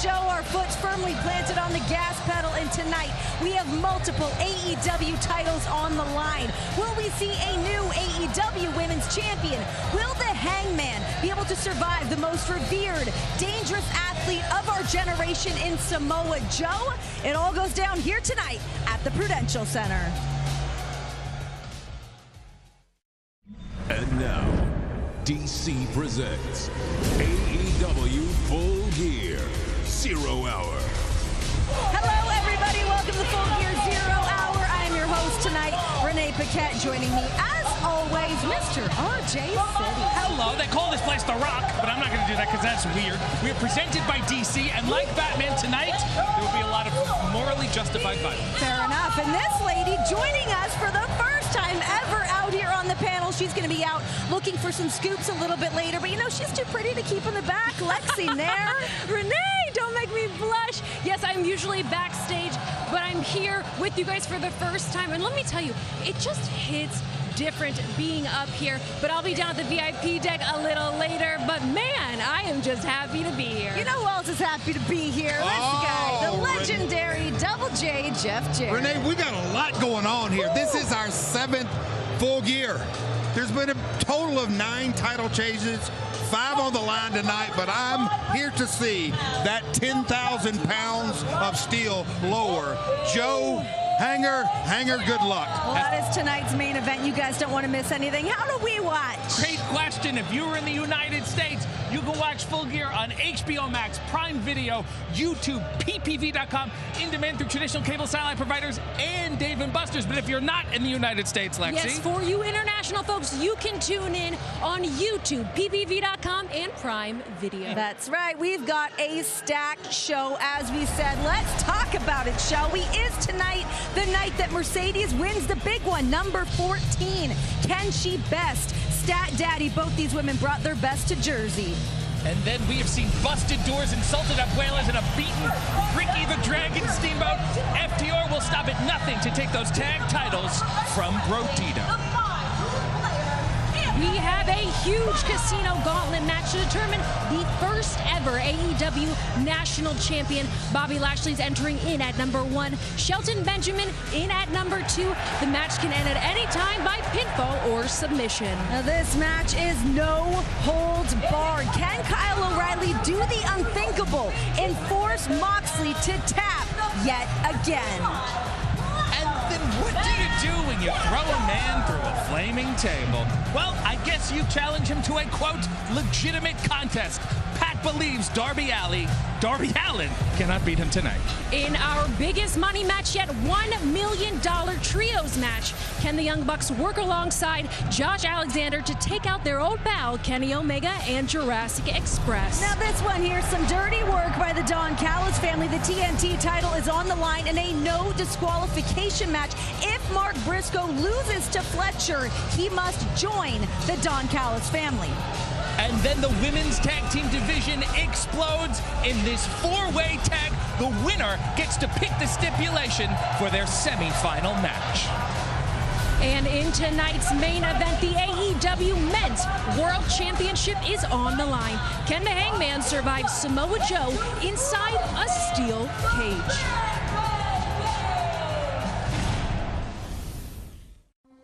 Show, our foot firmly planted on the gas pedal, and tonight we have multiple AEW titles on the line. Will we see a new AEW Women's Champion? Will the Hangman be able to survive the most revered, dangerous athlete of our generation in Samoa Joe? It all goes down here tonight at the Prudential Center. And now, DC presents AEW Full Gear Zero Hour. Hello, everybody. Welcome to Full Gear Zero Hour. I am your host tonight, Renee Paquette. Joining me, as always, Mr. RJ City. Hello. They call this place The Rock, but I'm not going to do that because that's weird. We are presented by DC, and like Batman tonight, there will be a lot of morally justified violence. Fair enough. And this lady joining us for the first time ever out here on the panel. She's going to be out looking for some scoops a little bit later, but you know, she's too pretty to keep in the back. Lexi Nair. Renee, don't make me blush. Yes, I'm usually backstage, but I'm here with you guys for the first time. And let me tell you, it just hits different being up here, but I'll be down at the VIP deck a little later. But man, I am just happy to be here. You know who else is happy to be here? This guy, the legendary Double J, Jeff Jarrett. Renee, we got a lot going on here. This is our 7th Full Gear. There's been a total of 9 title changes, 5 on the line tonight, but I'm here to see that 10,000 pounds of steel lower. Joe, Hanger, good luck. Well, that is tonight's main event. You guys don't want to miss anything. How do we watch? Great question. If you were in the United States, you can watch Full Gear on HBO Max, Prime Video, YouTube, ppv.com, in demand through traditional cable satellite providers, and Dave & Buster's. But if you're not in the United States, Lexi. Yes, for you international folks, you can tune in on YouTube, ppv.com, and Prime Video. That's right. We've got a stacked show, as we said. Let's talk about it, shall we? Is tonight the night that Mercedes wins the big one, number 14. Can she best? Stat Daddy, both these women brought their best to Jersey. And then we have seen busted doors, insulted abuelas, and a beaten Ricky the Dragon Steamboat. FTR will stop at nothing to take those tag titles from Brodito. We have a huge casino gauntlet match to determine the first ever AEW national champion. Bobby Lashley's entering in at number 1. Shelton Benjamin in at number 2. The match can end at any time by pinfall or submission. Now this match is no holds barred. Can Kyle O'Reilly do the unthinkable and force Moxley to tap yet again? And then what do you do when you throw a man through a flaming table? Well, I guess you challenge him to a, quote, legitimate contest. Pat believes Darby Allin cannot beat him tonight. In our biggest money match yet, $1 million trios match, can the Young Bucks work alongside Josh Alexander to take out their old pal, Kenny Omega and Jurassic Express? Now this one here, some dirty work by the Don Callis family. The TNT title is on the line in a no disqualification match. If Mark Briscoe loses to Fletcher, he must join the Don Callis family. And then the women's tag team division explodes in this 4-way tag. The winner gets to pick the stipulation for their semifinal match. And in tonight's main event, the AEW Men's World Championship is on the line. Can the Hangman survive Samoa Joe inside a steel cage?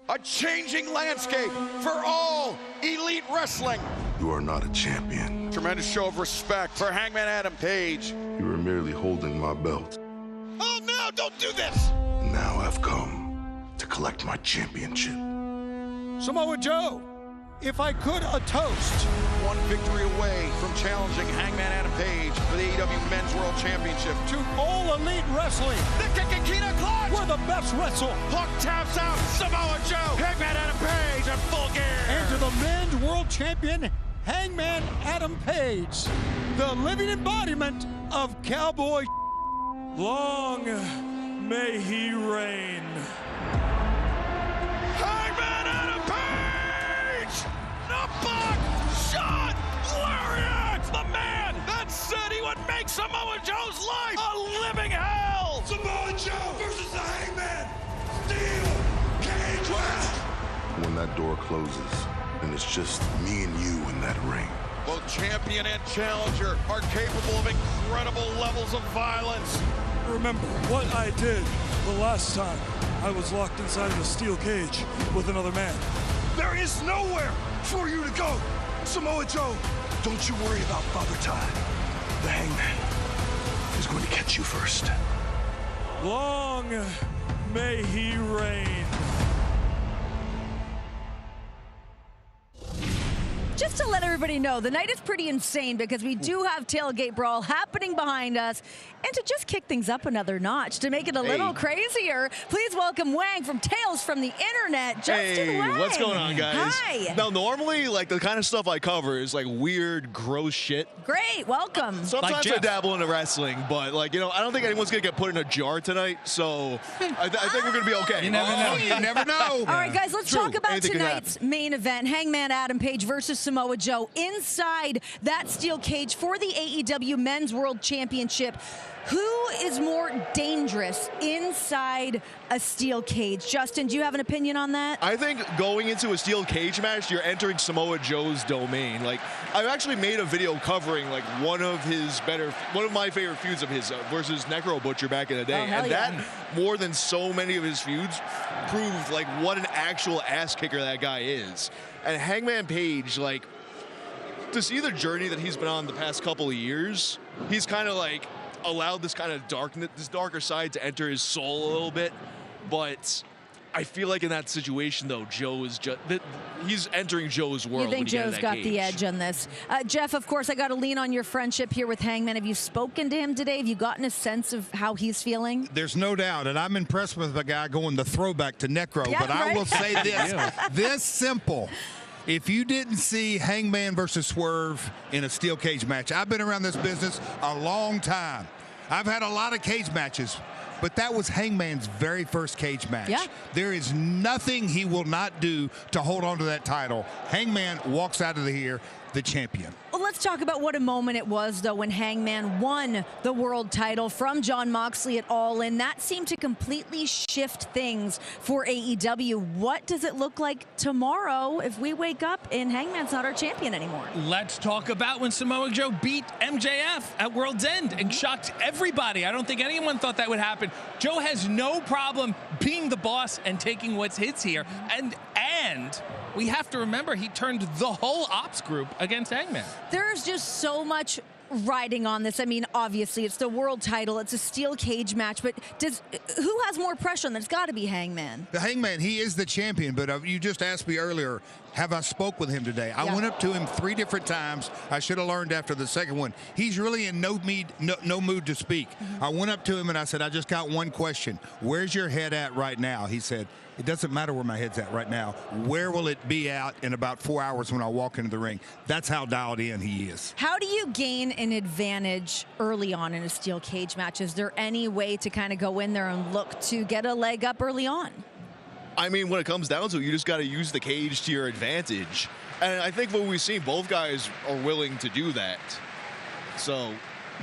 A changing landscape for all elite wrestling. You are not a champion. Tremendous show of respect for Hangman Adam Page. You are merely holding my belt. Oh no, don't do this! And now I've come to collect my championship. Samoa Joe, if I could, a toast. One victory away from challenging Hangman Adam Page for the AEW Men's World Championship. To all elite wrestling, The Kikakina Clutch! we're the best wrestle. Puck taps out Samoa Joe! Hangman Adam Page in full gear! And to the Men's World Champion, Hangman Adam Page, the living embodiment of cowboy. Long may he reign. Hangman Adam Page! The buckshot lariat! The man that said he would make Samoa Joe's life a living hell! Samoa Joe versus the Hangman! Steel cage match! When that door closes, and it's just me and you in that ring. Both champion and challenger are capable of incredible levels of violence. Remember what I did the last time I was locked inside of a steel cage with another man. There is nowhere for you to go! Samoa Joe, don't you worry about Father Time. The Hangman is going to catch you first. Long may he reign. Just to let everybody know, the night is pretty insane because we do have Tailgate Brawl happening behind us. And to just kick things up another notch, to make it a little crazier, please welcome Wang from Tales from the Internet, Justin Wang. What's going on, guys? Hi. Now, normally, like, the kind of stuff I cover is, like, weird, gross shit. Great, welcome. Sometimes I dabble into wrestling, but, like, you know, I don't think anyone's going to get put in a jar tonight, so I think we're going to be okay. You never know. You never know. All right, guys, let's talk about Anything can tonight's main event. Hangman Adam Page versus Samoa Joe inside that steel cage for the AEW Men's World Championship. Who is more dangerous inside a steel cage? Justin, do you have an opinion on that? I think going into a steel cage match, you're entering Samoa Joe's domain. Like, I've actually made a video covering, like, one of my favorite feuds of his versus Necro Butcher back in the day. Oh, and that, more than so many of his feuds, proved, like, what an actual ass kicker that guy is. And Hangman Page, like, to see the journey that he's been on the past couple of years, he's kind of, like, allowed this kind of darkness, this darker side to enter his soul a little bit. But I feel like in that situation, though, Joe is just, he's entering Joe's world. You think Joe's got the edge on this? Jeff, of course, I got to lean on your friendship here with Hangman. Have you spoken to him today? Have you gotten a sense of how he's feeling? There's no doubt, and I'm impressed with the guy going the throwback to Necro. Yeah, but I right? will say this simple. If you didn't see Hangman versus Swerve in a steel cage match, I've been around this business a long time. I've had a lot of cage matches, but that was Hangman's very first cage match. Yeah. There is nothing he will not do to hold on to that title. Hangman walks out of here the champion. Well, let's talk about what a moment it was, though, when Hangman won the world title from Jon Moxley at All In. That seemed to completely shift things for AEW. What does it look like tomorrow if we wake up and Hangman's not our champion anymore? Let's talk about when Samoa Joe beat MJF at World's End and shocked everybody. I don't think anyone thought that would happen. Joe has no problem being the boss and taking what's his here. And we have to remember he turned the whole ops group against Hangman. There's just so much riding on this. I mean, obviously, it's the world title. It's a steel cage match. But who has more pressure on that? It's got to be Hangman. The Hangman, he is the champion. But you just asked me earlier, have I spoke with him today? I went up to him 3 different times. I should have learned after the second one. He's really in no mood to speak. I went up to him and I said, I just got one question. Where's your head at right now? He said, it doesn't matter where my head's at right now. Where will it be at in about 4 hours when I walk into the ring? That's how dialed in he is. How do you gain an advantage early on in a steel cage match? Is there any way to kind of go in there and look to get a leg up early on? I mean, when it comes down to it, you just got to use the cage to your advantage. And I think what we've seen, both guys are willing to do that. So...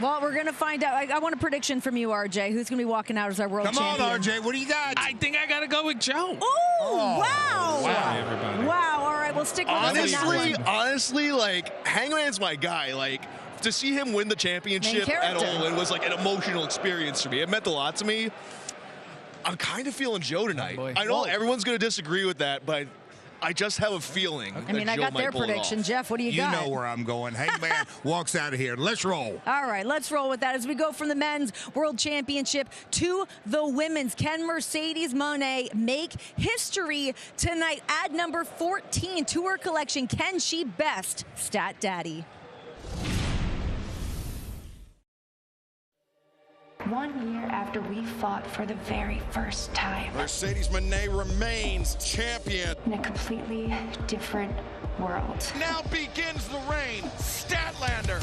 well, we're going to find out. I want a prediction from you, RJ. Who's going to be walking out as our world champion? Come on, RJ. What do you got? I think I got to go with Joe. Oh, wow. Wow, everybody. Wow. All right, we'll stick with us on that one. Honestly, like, Hangman's my guy. Like, to see him win the championship at All In was like an emotional experience for me. It meant a lot to me. I'm kind of feeling Joe tonight. I know everyone's going to disagree with that, but I just have a feeling that I mean, I Joe got their might pull it prediction. off. Jeff, what do you got? You know where I'm going. Hangman walks out of here. Let's roll. All right, let's roll with that as we go from the men's world championship to the women's. Can Mercedes Moné make history tonight? Add number 14 to her collection. Can she best Stat Daddy? 1 year after we fought for the very first time. Mercedes Moné remains champion. In a completely different world. Now begins the reign. Statlander.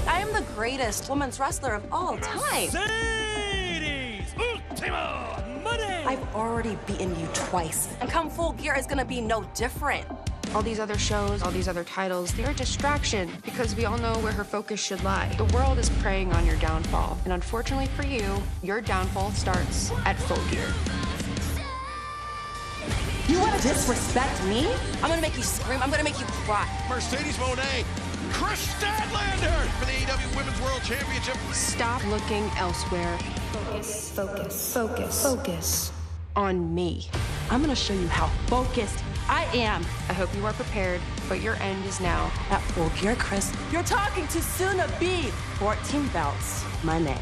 I am the greatest women's wrestler of all time. I've already beaten you twice. And come Full Gear is gonna be no different. All these other shows, all these other titles, they're a distraction because we all know where her focus should lie. The world is preying on your downfall. And unfortunately for you, your downfall starts at Full Gear. You wanna disrespect me? I'm gonna make you scream. I'm gonna make you cry. Mercedes Moné, Chris Statlander for the AEW Women's World Championship. Stop looking elsewhere. Focus, focus, focus, focus. On me. I'm gonna show you how focused I am. I hope you are prepared, but your end is now At Full Gear, Chris, you're talking to soon-to-be 14 belts. My name.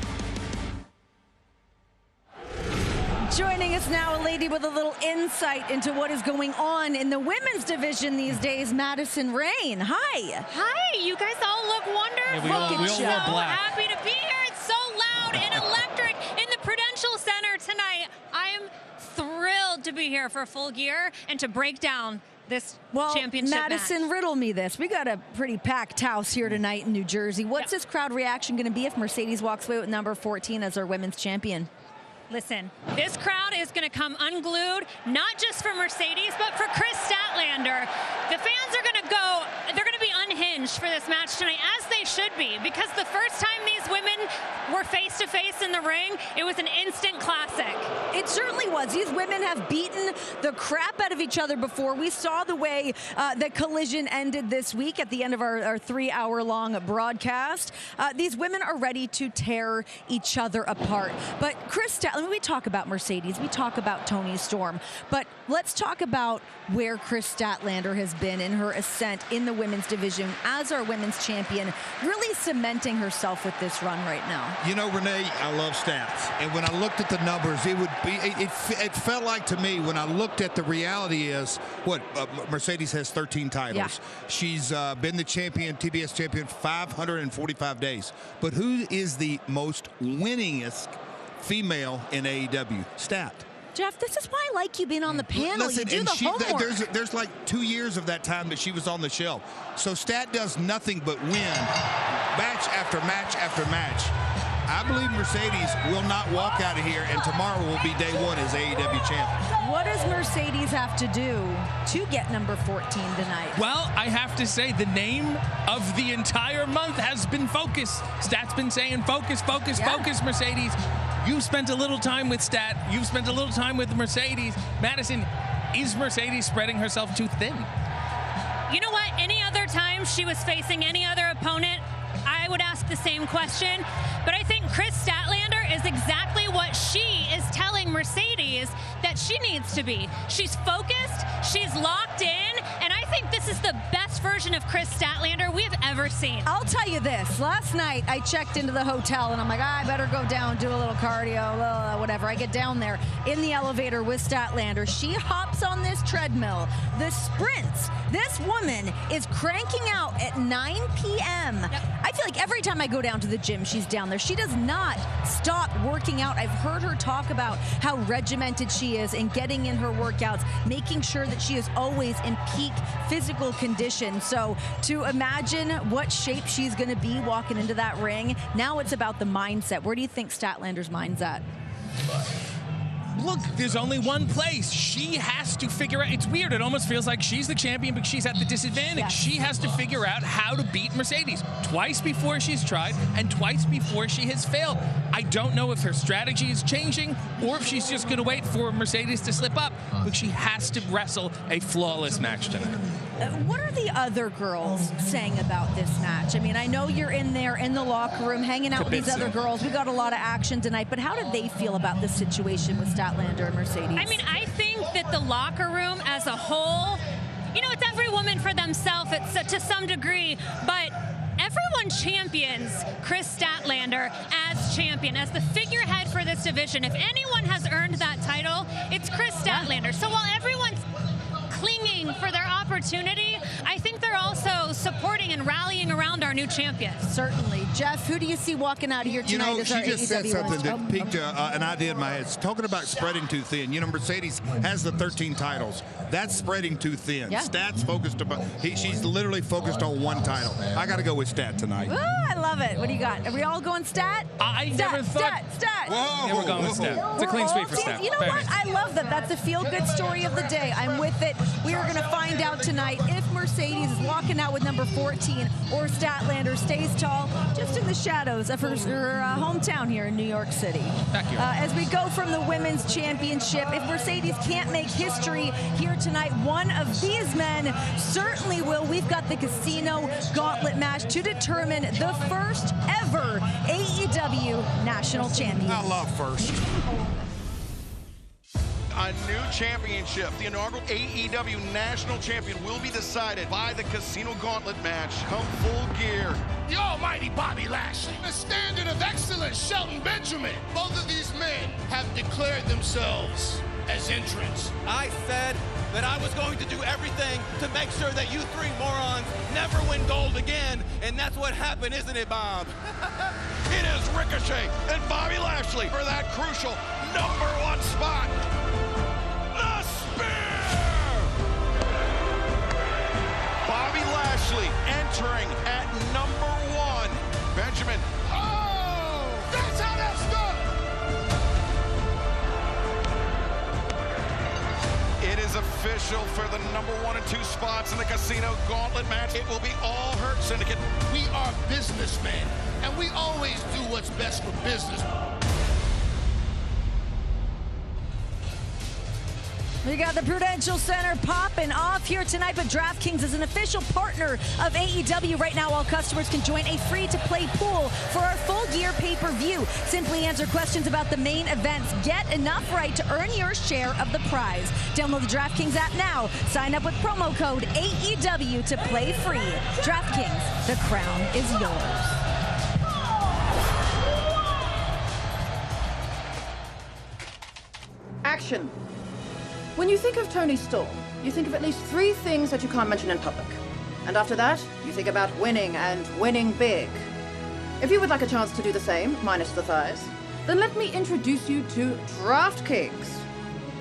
Joining us now, a lady with a little insight into what is going on in the women's division these days, Madison Rain. Hi. Hi, you guys all look wonderful. Yeah, we all so wore black. happy to be here. It's so loud and electric in the Prudential Center tonight. I am thrilled to be here for Full Gear and to break down this championship Madison, match. riddle me this. We got a pretty packed house here tonight in New Jersey. What's this crowd reaction going to be if Mercedes walks away with number 14 as our women's champion? Listen, this crowd is going to come unglued, not just for Mercedes, but for Chris Statlander. The fans are going to go, they're going to be unhinged for this match tonight, as they should be, because the first time these women were face-to-face in the ring, it was an instant classic. It certainly was. These women have beaten the crap out of each other before. We saw the way the collision ended this week at the end of our 3-hour-long broadcast. These women are ready to tear each other apart. But Chris Statlander, we talk about Mercedes, we talk about Toni Storm, but let's talk about where Chris Statlander has been in her ascent in the women's division as our women's champion, really cementing herself with this run right now. You know, Renee, I love stats. And when I looked at the numbers, it felt like to me when I looked at the reality is, Mercedes has 13 titles. Yeah. She's been the champion, TBS champion, 545 days. But who is the most winningest female in AEW? Stat. Jeff, this is why I like you being on the panel. Listen, you do the homework. There's like 2 years of that time that she was on the shelf. So Stat does nothing but win match after match after match. I believe Mercedes will not walk out of here, and tomorrow will be day one as AEW champion. What does Mercedes have to do to get number 14 tonight? Well, I have to say the name of the entire month has been Focus. Stat's been saying focus, focus, focus, Mercedes. You've spent a little time with Stat. You've spent a little time with Mercedes. Madison, is Mercedes spreading herself too thin? You know what? Any other time she was facing any other opponent, I would ask the same question. But I think Chris Statlander is exactly what she is telling Mercedes that she needs to be. She's focused, she's locked in, and I think this is the best version of Chris Statlander we've ever seen. I'll tell you this. Last night, I checked into the hotel, and I'm like, I better go down, do a little cardio, whatever. I get down there in the elevator with Statlander. She hops on this treadmill. The sprints. This woman is cranking out at 9 p.m. Yep. I feel like every time I go down to the gym, she's down there. She does not stop working out. I've heard her talk about how regimented she is in getting in her workouts, making sure that she is always in peak physical condition. So to imagine what shape she's going to be walking into that ring, now it's about the mindset. Where do you think Statlander's mind's at? Look, there's only one place. She has to figure out. It's weird. It almost feels like she's the champion, but she's at the disadvantage. Yes. She has to figure out how to beat Mercedes. Twice before she's tried, and twice before she has failed. I don't know if her strategy is changing or if she's just going to wait for Mercedes to slip up, but she has to wrestle a flawless match tonight. What are the other girls saying about this match? I mean, I know you're in there in the locker room hanging out with these other girls. We got a lot of action tonight, but how did they feel about this situation with Statlander and Mercedes? I mean, I think that the locker room as a whole, you know, it's every woman for themselves to some degree, but everyone champions Chris Statlander as champion, as the figurehead for this division. If anyone has earned that title, it's Chris Statlander. So while everyone's clinging for their opportunity, I think they're also supporting and rallying around our new champion. Certainly. Jeff, who do you see walking out of here tonight? You know, as she our just said AEW something that piqued an idea in my head. It's talking about spreading too thin. You know, Mercedes has the 13 titles. That's spreading too thin. Yeah. Stat's focused about, she's literally focused on one title. I got to go with Stat tonight. Ooh, I love it. What do you got? Are we all going Stat? I never thought. Stat. Whoa. Yeah, we're going with Stat. It's a clean sweep for Stat. You know what? I love that. That's a feel-good story of the day. I'm with it. We are going to find out tonight if Mercedes is walking out with number 14 or Statlander stays tall just in the shadows of her hometown here in New York City. As we go from the women's championship, if Mercedes can't make history here tonight, one of these men certainly will. We've got the Casino Gauntlet match to determine the first ever AEW National Champion. I love first. A new championship. The inaugural AEW National Champion will be decided by the Casino Gauntlet match. Come full gear. The almighty Bobby Lashley. The standard of excellence, Shelton Benjamin. Both of these men have declared themselves as entrants. I said that I was going to do everything to make sure that you three morons never win gold again, and that's what happened, isn't it, Bob? It is Ricochet and Bobby Lashley for that crucial #1 spot. The spear! Bobby Lashley entering at #1. Benjamin. Oh, that's how that's done. It is official for the #1 and 2 spots in the Casino Gauntlet match. It will be all Hurt Syndicate. We are businessmen, and we always do what's best for business. We got the Prudential Center popping off here tonight, but DraftKings is an official partner of AEW. Right now, all customers can join a free-to-play pool for our Full Gear pay-per-view. Simply answer questions about the main events. Get enough right to earn your share of the prize. Download the DraftKings app now. Sign up with promo code AEW to play free. DraftKings, the crown is yours. Action. When you think of Tony Storm, you think of at least 3 things that you can't mention in public. And after that, you think about winning and winning big. If you would like a chance to do the same, minus the thighs, then let me introduce you to DraftKings.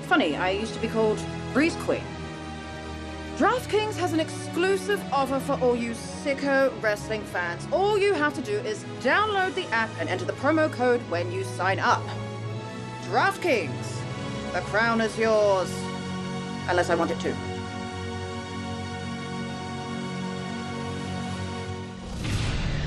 Funny, I used to be called Breeze Queen. DraftKings has an exclusive offer for all you sicko wrestling fans. All you have to do is download the app and enter the promo code when you sign up. DraftKings, the crown is yours. Unless I want it to.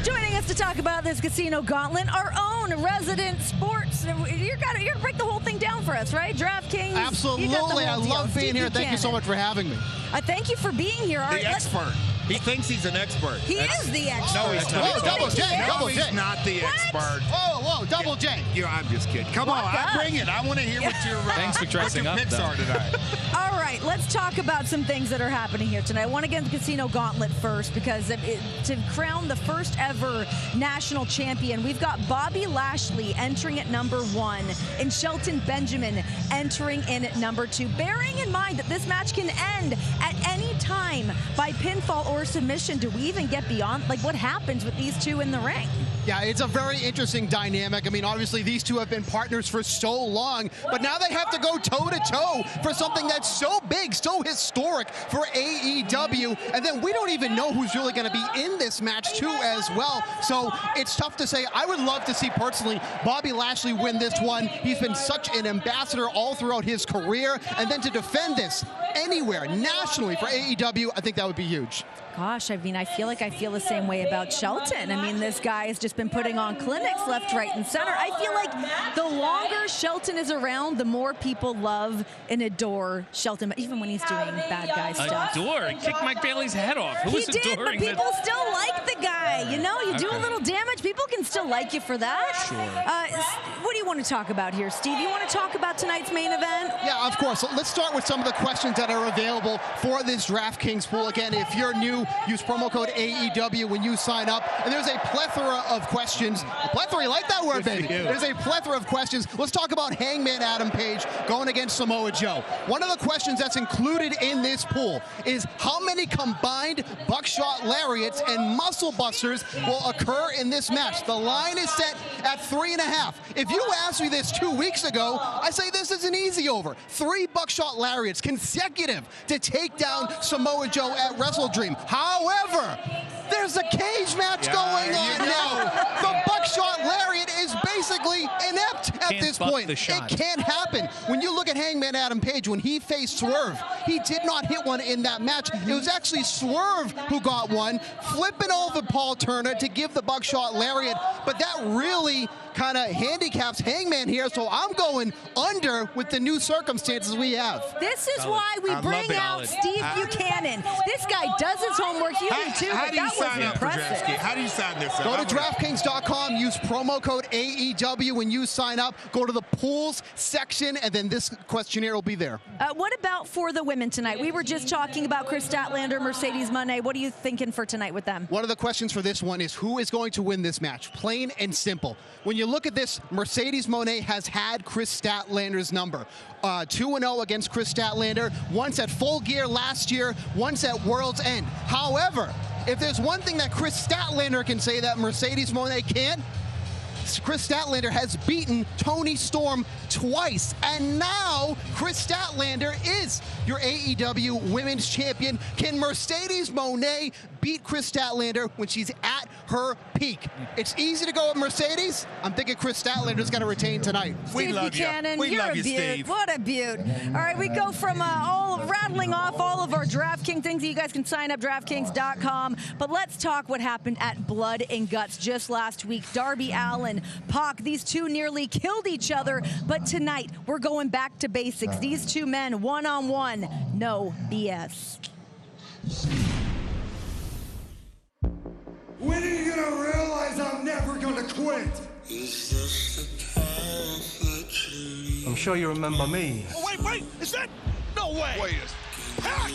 Joining us to talk about this casino gauntlet, our own resident sports. You're gonna break the whole thing down for us, right? DraftKings. Absolutely. I love being here. Thank you so much for having me. Thank you for being here. All right, expert. He thinks he's an expert. He is the expert. No, he's not. Whoa, Double J. No, he's not the expert. Whoa, Double J. I'm just kidding. Come on, bring it. I want to hear what your Thanks for dressing up, picks are tonight. All right, let's talk about some things that are happening here tonight. I want to get the casino gauntlet first because to crown the first ever national champion, we've got Bobby Lashley entering at number 1 and Shelton Benjamin entering in at number 2. Bearing in mind that this match can end at any time by pinfall or submission. Do we even get beyond, like, what happens with these two in the ring? Yeah, it's a very interesting dynamic. I mean, obviously, these two have been partners for so long, but now they have to go toe-to-toe for something that's so big, so historic for AEW, and then we don't even know who's really going to be in this match, too, as well. So it's tough to say. I would love to see, personally, Bobby Lashley win this one. He's been such an ambassador all throughout his career, and then to defend this anywhere, nationally, for AEW, I think that would be huge. Gosh, I mean, I feel the same way about Shelton. I mean, this guy has just been putting on clinics left, right, and center. I feel like the longer Shelton is around, the more people love and adore Shelton, even when he's doing bad guy stuff. Adore? Kick Mike Bailey's head off. Who is adoring? But people still like the guy. You know, you do a little damage, people can still like you for that. Sure. What do you want to talk about here, Steve? You want to talk about tonight's main event? Yeah, of course. Let's start with some of the questions that are available for this DraftKings pool. Again, if you're new, use promo code AEW when you sign up. And there's a plethora of questions. A plethora, you like that word, baby? There's a plethora of questions. Let's talk about Hangman Adam Page going against Samoa Joe. One of the questions that's included in this pool is how many combined buckshot lariats and muscle busters will occur in this match? The line is set at 3.5. If you asked me this 2 weeks ago, I say this is an easy over. 3 buckshot lariats consecutive to take down Samoa Joe at Wrestle Dream. However, there's a cage match going on now. The buckshot lariat is basically inept at this point. It can't happen. When you look at Hangman Adam Page, when he faced Swerve, he did not hit one in that match. It was actually Swerve who got one, flipping over Paul Turner to give the buckshot lariat, but that really kind of handicaps Hangman here, so I'm going under with the new circumstances we have. This is why we bring out Steve Buchanan. This guy does his homework. You do too, but that was impressive. How do you sign this up? Go to DraftKings.com, use promo code AEW when you sign up. Go to the pools section, and then this questionnaire will be there. What about for the women tonight? We were just talking about Chris Statlander, Mercedes Moné. What are you thinking for tonight with them? One of the questions for this one is who is going to win this match? Plain and simple. When you look at this, Mercedes Moné has had Chris Statlander's number. 2-0 against Chris Statlander, once at Full Gear last year, once at World's End. However, if there's one thing that Chris Statlander can say that Mercedes Moné can't, Chris Statlander has beaten Toni Storm twice, and now Chris Statlander is your AEW Women's Champion. Can Mercedes Moné beat Chris Statlander when she's at her peak? It's easy to go with Mercedes. I'm thinking Chris Statlander is going to retain tonight. Steve Buchanan, you're a beaut. What a beaut. All right, we go from rattling off all of our DraftKings things. You guys can sign up, DraftKings.com. But let's talk what happened at Blood and Guts just last week. Darby Allin, Pac, these two nearly killed each other. But tonight, we're going back to basics. These two men, one-on-one, no BS. When are you gonna realize I'm never gonna quit? I'm sure you remember me. Oh, wait, is that? No way. Wait a Pac!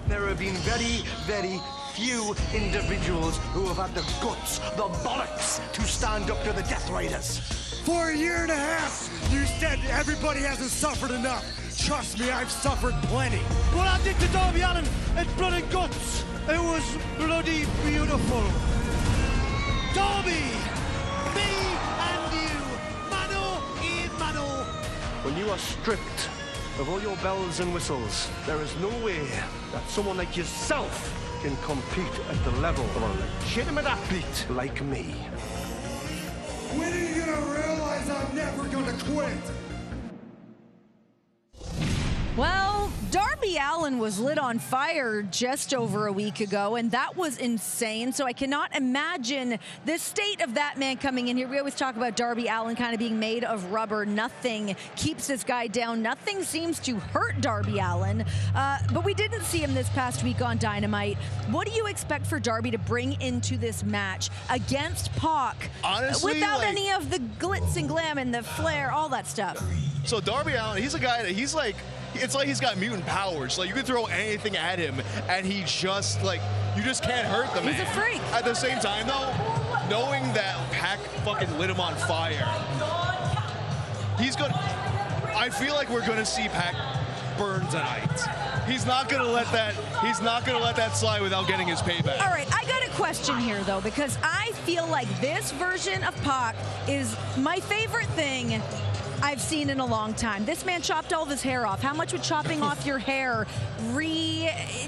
There have been very, very few individuals who have had the guts, the bollocks, to stand up to the Death Raiders. For a year and a half, you said everybody hasn't suffered enough. Trust me, I've suffered plenty. What I did to Darby Allin at Blood and Guts, it was bloody beautiful. Darby, me and you, mano y mano. When you are stripped of all your bells and whistles, there is no way that someone like yourself can compete at the level of a legitimate athlete like me. When are you gonna realize I'm never gonna quit? Well, Darby Allin was lit on fire just over a week ago, and that was insane. So I cannot imagine the state of that man coming in here. We always talk about Darby Allin kind of being made of rubber. Nothing keeps this guy down. Nothing seems to hurt Darby Allin. But we didn't see him this past week on Dynamite. What do you expect for Darby to bring into this match against Pac? Honestly, without any of the glitz and glam and the flair, all that stuff. So Darby Allin, he's a guy that it's like he's got mutant powers. Like, you can throw anything at him, and he just, like, you just can't hurt the man. He's a freak. At the same time, though, knowing that Pac fucking lit him on fire, I feel like we're gonna see Pac burn tonight. He's not gonna let that slide without getting his payback. All right, I got a question here, though, because I feel like this version of Pac is my favorite thing I've seen in a long time. This man chopped all of his hair off. How much would chopping off your hair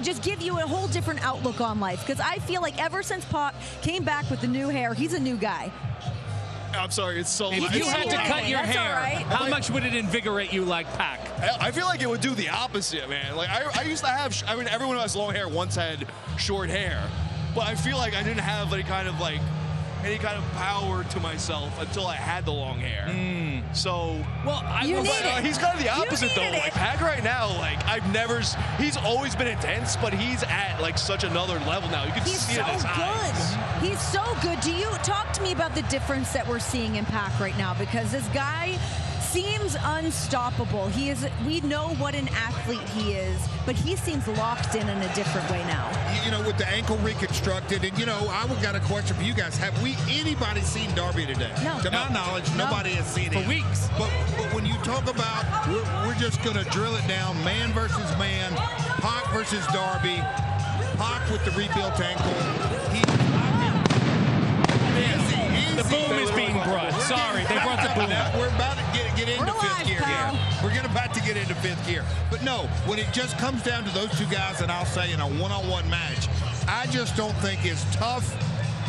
just give you a whole different outlook on life? Because I feel like ever since Pac came back with the new hair, he's a new guy. I'm sorry, it's so... If you had to cut your hair, right. how much would it invigorate you like Pac? I feel like it would do the opposite, man. Like, I used to have... I mean, everyone who has long hair once had short hair. But I feel like I didn't have any kind of power to myself until I had the long hair. So, well, he's kind of the opposite though. Like, Pac right now, he's always been intense, but he's at like such another level now. You can see it in his eyes. He's so good. Do you talk to me about the difference that we're seeing in Pac right now? Because this guy seems unstoppable. We know what an athlete he is, but he seems locked in a different way now. You know, with the ankle reconstructed, and I got a question for you guys. Have anybody seen Darby today? No. To my knowledge, nobody has seen him. For weeks. But when you talk about, we're just going to drill it down, man versus man, Pac versus Darby, Pac with the rebuilt ankle. The boom is being brought. Sorry, they brought the boom. We're about to get into fifth gear pal. here. We're about to get into fifth gear. But no, when it just comes down to those two guys, and I'll say in a one-on-one match, I just don't think as tough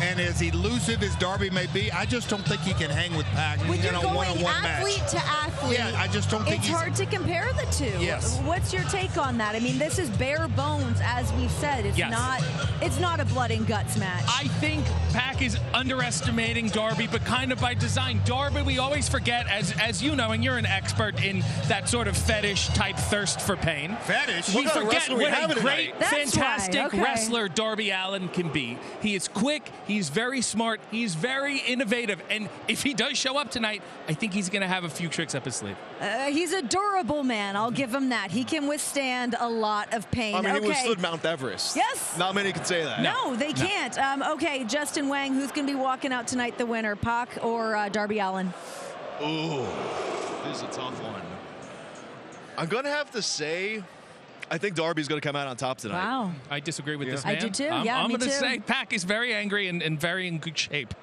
and as elusive as Darby may be, I just don't think he can hang with Pac in a one-on-one match. Athlete to athlete. Yeah, I just don't think it's hard to compare the two. Yes. What's your take on that? I mean, this is bare bones, as we've said. It's not a blood and guts match. I think Pac is underestimating Darby, but kind of by design. Darby, we always forget, as you know, and you're an expert in that sort of fetish type thirst for pain. Fetish? We forget what a great, That's fantastic right. Okay. wrestler Darby Allin can be. He is quick. He's very smart. He's very innovative. And if he does show up tonight, I think he's going to have a few tricks up his sleeve. He's a durable man. I'll give him that. He can withstand a lot of pain. I mean, okay. he withstood Mount Everest. Yes. Not many can say that. No, they can't. Okay, Justin Wang, who's going to be walking out tonight the winner, Pac or Darby Allin? Ooh, this is a tough one. I'm going to have to say, I think Darby's going to come out on top tonight. Wow. I disagree with this man. I do too. I'm me going to too. say Pac is very angry and very in good shape.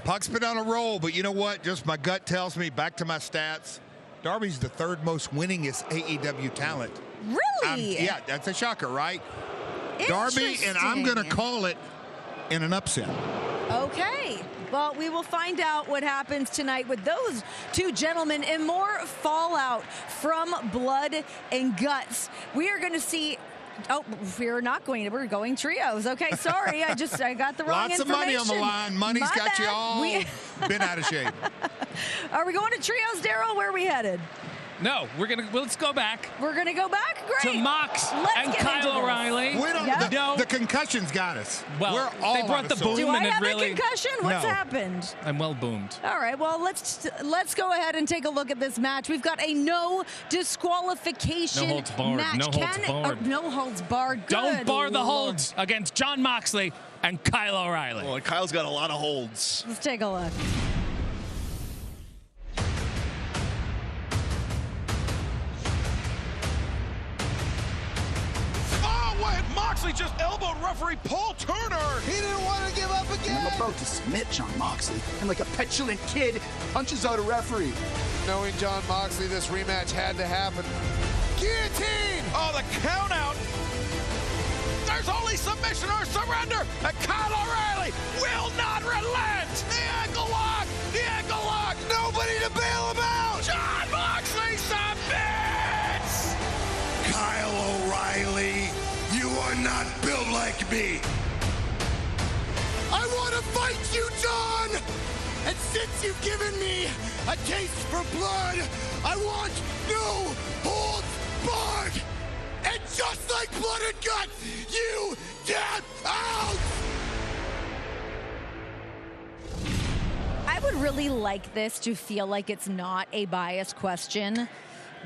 Pac's been on a roll, but you know what? Just my gut tells me, back to my stats, Darby's the third most winningest AEW talent. Really? Yeah, that's a shocker, right? Darby, and I'm going to call it in an upset. Okay. Well, we will find out what happens tonight with those two gentlemen and more fallout from Blood and Guts. We are going to see... Oh, we're not going to. We're going trios. Okay, sorry. I got the wrong Lots information. of money on the line. Money's got you all been out of shape. Are we going to trios, Daryl? Where are we headed? No, let's go back. We're going to go back? Great. To Mox and Kyle O'Reilly. The concussions got us. Well, we're all they brought the boom. Do I and have really... a concussion? What's happened? I'm well boomed. All right, well, let's go ahead and take a look at this match. We've got a no disqualification No holds barred. match. No holds barred. No holds barred. Don't bar the Lord. holds against John Moxley and Kyle O'Reilly. Well, Kyle's got a lot of holds. Let's take a look. Moxley just elbowed referee Paul Turner. He didn't want to give up again. I'm about to submit John Moxley. And like a petulant kid, punches out a referee. knowing Jon Moxley, this rematch had to happen. Guillotine! Oh, the count out. There's only submission or surrender, and Kyle O'Reilly will not relent. The ankle lock, nobody to bail him out. Jon Moxley submits. Kyle O'Reilly, you are not built like me. I want to fight you, Jon! And since you've given me a taste for blood, I want no holds barred! And just like blood and guts, you tap out! I would really like this to feel like it's not a biased question.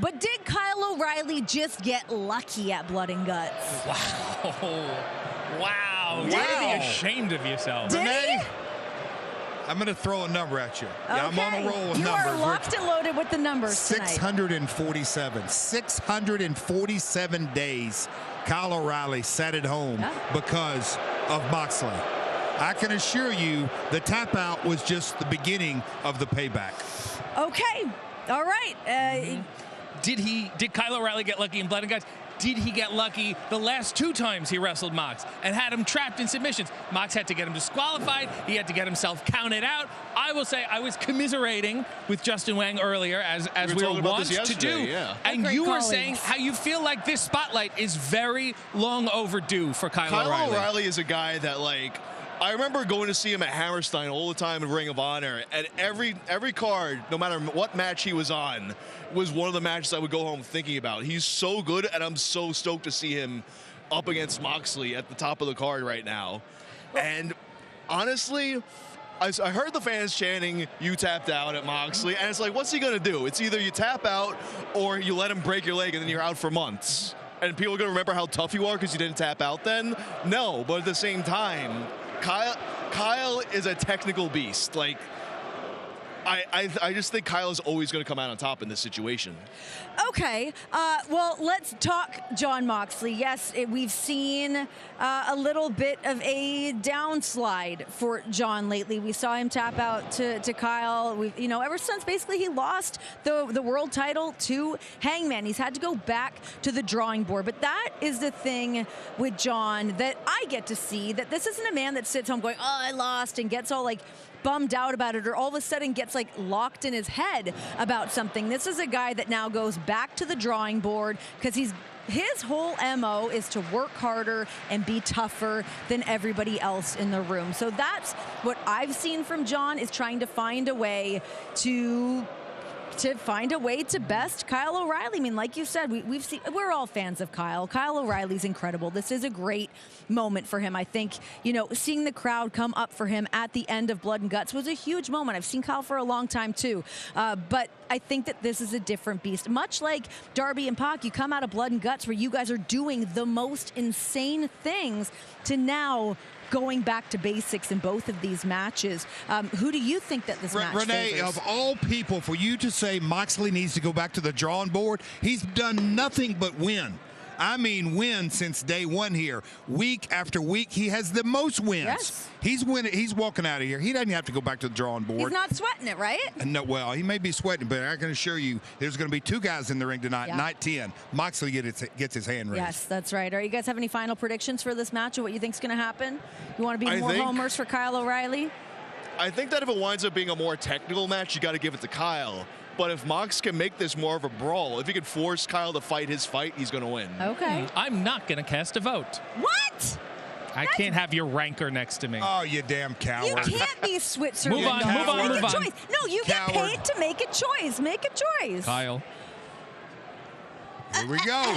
But did Kyle O'Reilly just get lucky at Blood and Guts? Wow. You gotta be ashamed of yourself. Renee, I'm going to throw a number at you. Yeah, I'm on a roll with you numbers. You are locked and loaded with the numbers tonight. 647. 647 days Kyle O'Reilly sat at home because of Moxley. I can assure you the tap out was just the beginning of the payback. Okay. All right. Did Kyle O'Reilly get lucky in Blood and Guts? Did he get lucky the last 2 times he wrestled Mox and had him trapped in submissions? Mox had to get him disqualified. He had to get himself counted out. I will say I was commiserating with Justin Wang earlier, as we were wont to do. Yeah. And you were saying how you feel like this spotlight is very long overdue for Kyle O'Reilly. Kyle O'Reilly is a guy that, like, I remember going to see him at Hammerstein all the time in Ring of Honor, and every card, no matter what match he was on, was one of the matches I would go home thinking about. He's so good, and I'm so stoked to see him up against Moxley at the top of the card right now. And honestly, I heard the fans chanting, "You tapped out" at Moxley, and it's like, what's he going to do? It's either you tap out or you let him break your leg and then you're out for months. And people are going to remember how tough you are because you didn't tap out then? No, but at the same time, Kyle is a technical beast. Like, I just think Kyle is always going to come out on top in this situation. Okay, well, let's talk Jon Moxley. Yes, we've seen a little bit of a downslide for Jon lately. We saw him tap out to Kyle. Ever since basically he lost the world title to Hangman, he's had to go back to the drawing board. But that is the thing with Jon that I get to see, that this isn't a man that sits home going, "Oh, I lost," and gets all like bummed out about it, or all of a sudden gets like locked in his head about something. This is a guy that now goes back to the drawing board because his whole MO is to work harder and be tougher than everybody else in the room. So that's what I've seen from Jon, is trying to find a way to best Kyle O'Reilly. I mean, like you said, we're all fans of Kyle. Kyle O'Reilly's incredible. This is a great moment for him. I think, seeing the crowd come up for him at the end of Blood and Guts was a huge moment. I've seen Kyle for a long time too. But I think that this is a different beast. Much like Darby and Pac, you come out of Blood and Guts where you guys are doing the most insane things to now going back to basics in both of these matches. Who do you think that this match Renee, favors? of all people, for you to say Moxley needs to go back to the drawing board, he's done nothing but win. I mean, win since day one here. Week after week, he has the most wins. Yes. He's winning. He's walking out of here. He doesn't have to go back to the drawing board. He's not sweating it, right? No, well, he may be sweating, but I can assure you there's going to be 2 guys in the ring tonight, night 10. Moxley gets his hand raised. Yes, that's right. Are you guys have any final predictions for this match or what you think is going to happen? You want to be more homers for Kyle O'Reilly? I think that if it winds up being a more technical match, you got to give it to Kyle. But if Mox can make this more of a brawl, if he can force Kyle to fight his fight, he's going to win. Okay. I'm not going to cast a vote. What? I can't have your ranker next to me. Oh, you damn coward. You can't be Switzerland. Move on. Make a choice. No, you get paid to make a choice. Make a choice. Kyle. Here we go.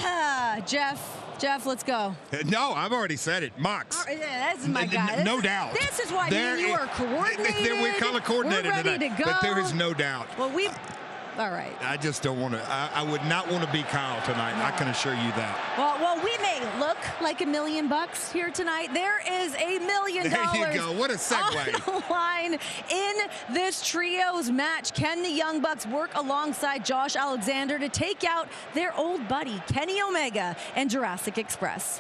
Jeff, let's go. No, I've already said it. Mox. This is my guy. No doubt. This is why you are coordinated. We're color coordinated We're ready today. to go. But there is no doubt. Well, all right. I just don't want to. I would not want to be Kyle tonight. No. I can assure you that. Well, we may look like $1 million here tonight. There is $1 million. There you go. What a segue. On the line in this trios match. Can the Young Bucks work alongside Josh Alexander to take out their old buddy Kenny Omega and Jurassic Express?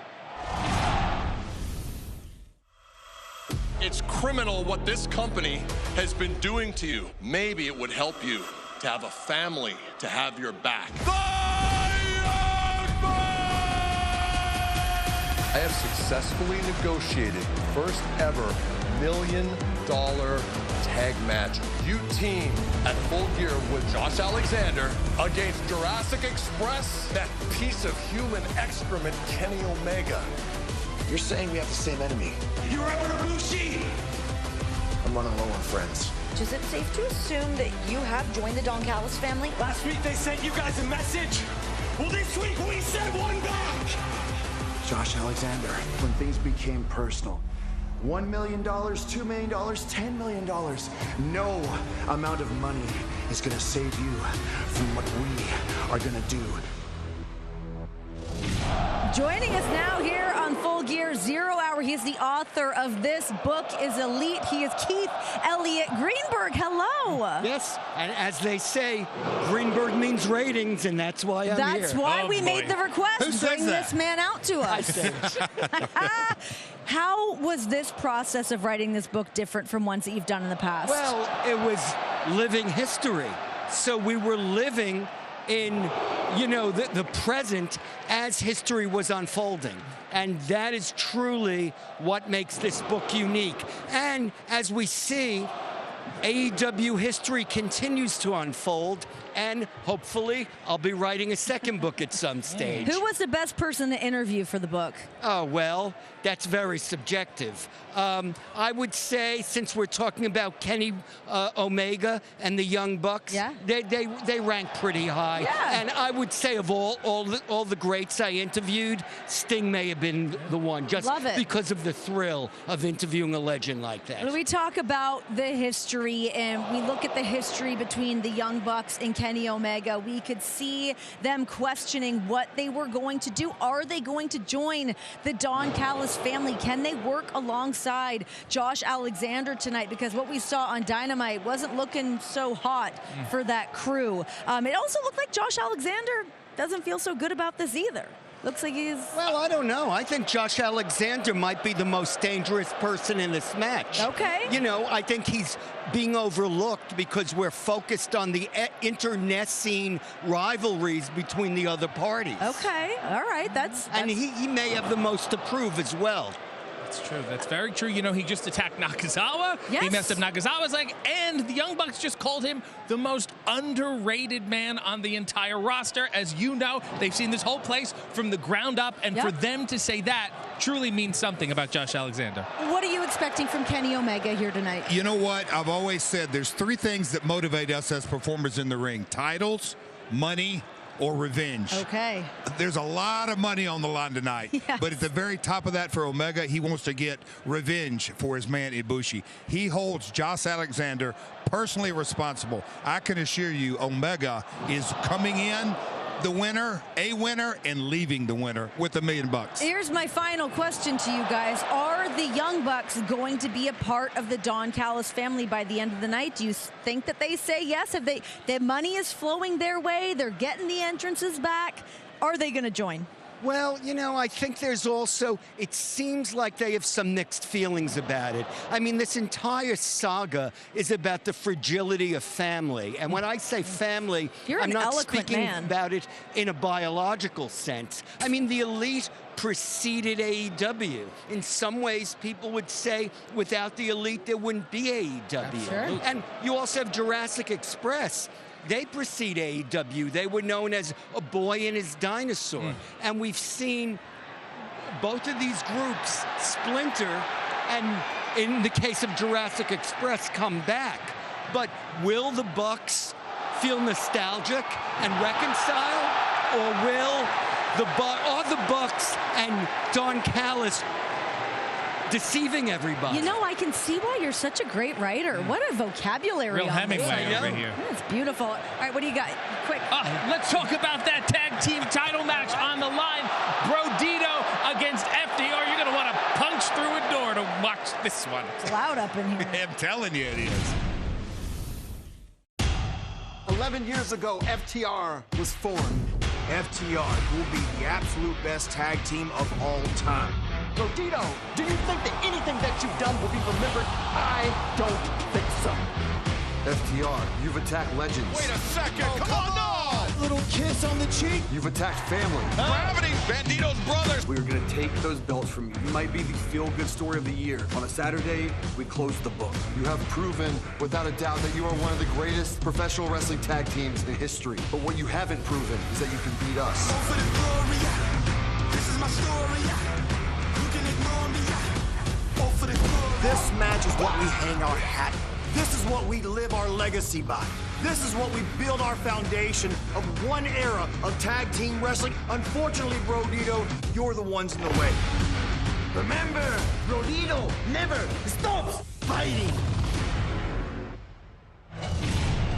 It's criminal what this company has been doing to you. Maybe it would help you to have a family to have your back. I have successfully negotiated the first ever $1 million tag match. You team at Full Gear with Josh Alexander against Jurassic Express, that piece of human excrement, Kenny Omega. You're saying we have the same enemy. You're Emperor Bushi! I'm running low on friends. Is it safe to assume that you have joined the Don Callis family? Last week they sent you guys a message. Well, this week we sent one back. Josh Alexander, when things became personal, $1 million, $2 million, $10 million, no amount of money is gonna save you from what we are gonna do. Joining us now here on Full Gear 0 Hour, he is the author of This Book is Elite. He is Keith Elliott Greenberg. Hello. Yes, and as they say, Greenberg means ratings, and that's why I'm here. That's why we made the request. Bring this man out to us. I said it. How was this process of writing this book different from ones that you've done in the past? Well, it was living history. So we were living in, you know, the present as history was unfolding. And that is truly what makes this book unique. And as we see, AEW history continues to unfold, and hopefully I'll be writing a second book at some stage. Who was the best person to interview for the book? Oh, well, that's very subjective. I would say, since we're talking about Kenny Omega and the Young Bucks, they rank pretty high. Yeah. And I would say of all the greats I interviewed, Sting may have been the one, just because of the thrill of interviewing a legend like that. When we talk about the history and we look at the history between the Young Bucks and Kenny Omega, we could see them questioning what they were going to do. Are they going to join the Don Callis family? Can they work alongside Josh Alexander tonight? Because what we saw on Dynamite wasn't looking so hot for that crew. It also looked like Josh Alexander doesn't feel so good about this either. Looks like he's... Well, I don't know. I think Josh Alexander might be the most dangerous person in this match. Okay. You know, I think he's being overlooked because we're focused on the internecine rivalries between the other parties. Okay. All right. That's... And he may have the most to prove as well. That's true. That's very true. You know, he just attacked Nakazawa. Yes. He messed up Nakazawa's leg, and the Young Bucks just called him the most underrated man on the entire roster. As you know, they've seen this whole place from the ground up, and for them to say that truly means something about Josh Alexander. What are you expecting from Kenny Omega here tonight? You know what? I've always said there's three things that motivate us as performers in the ring: titles, money, or revenge. Okay. There's a lot of money on the line tonight. Yes. But at the very top of that for Omega, he wants to get revenge for his man Ibushi. He holds Josh Alexander personally responsible. I can assure you Omega is coming in the winner, and leaving the winner with $1 million. Here's my final question to you guys. Are the Young Bucks going to be a part of the Don Callis family by the end of the night? Do you think that they say yes? Have they, their money is flowing their way, they're getting the entrances back? Are they going to join? Well, you know, I think there's also, it seems like they have some mixed feelings about it. I mean, this entire saga is about the fragility of family. And when I say family, I'm not speaking about it in a biological sense. I mean, the Elite preceded AEW. In some ways, people would say without the Elite, there wouldn't be AEW. Sure. And you also have Jurassic Express. They precede AEW. They were known as a boy and his dinosaur. And we've seen both of these groups splinter and, in the case of Jurassic Express, come back. But will the Bucks feel nostalgic and reconcile? Or will the Bucks and Don Callis deceiving everybody? You know, I can see why you're such a great writer. What a vocabulary. Real Hemingway over here. That's beautiful. All right, what do you got? Quick. Let's talk about that tag team title match on the line. Brodito against FDR. You're going to want to punch through a door to watch this one. It's loud up in here. I'm telling you it is. 11 years ago, FTR was formed. FTR will be the absolute best tag team of all time. Brodito, do you think that anything that you've done will be remembered? I don't think so. FTR, you've attacked legends. Wait a second. Come on, no! Little kiss on the cheek. You've attacked family. Gravity, Bandito's brothers. We are going to take those belts from you. You might be the feel-good story of the year. On a Saturday, we close the book. You have proven, without a doubt, that you are one of the greatest professional wrestling tag teams in history. But what you haven't proven is that you can beat us. For the glory, this is my story. You can ignore me. Oh, for the glory. This match is what we hang our hat. This is what we live our legacy by. This is what we build our foundation of one era of tag team wrestling. Unfortunately, Brodito, you're the ones in the way. Remember, Brodito never stops fighting.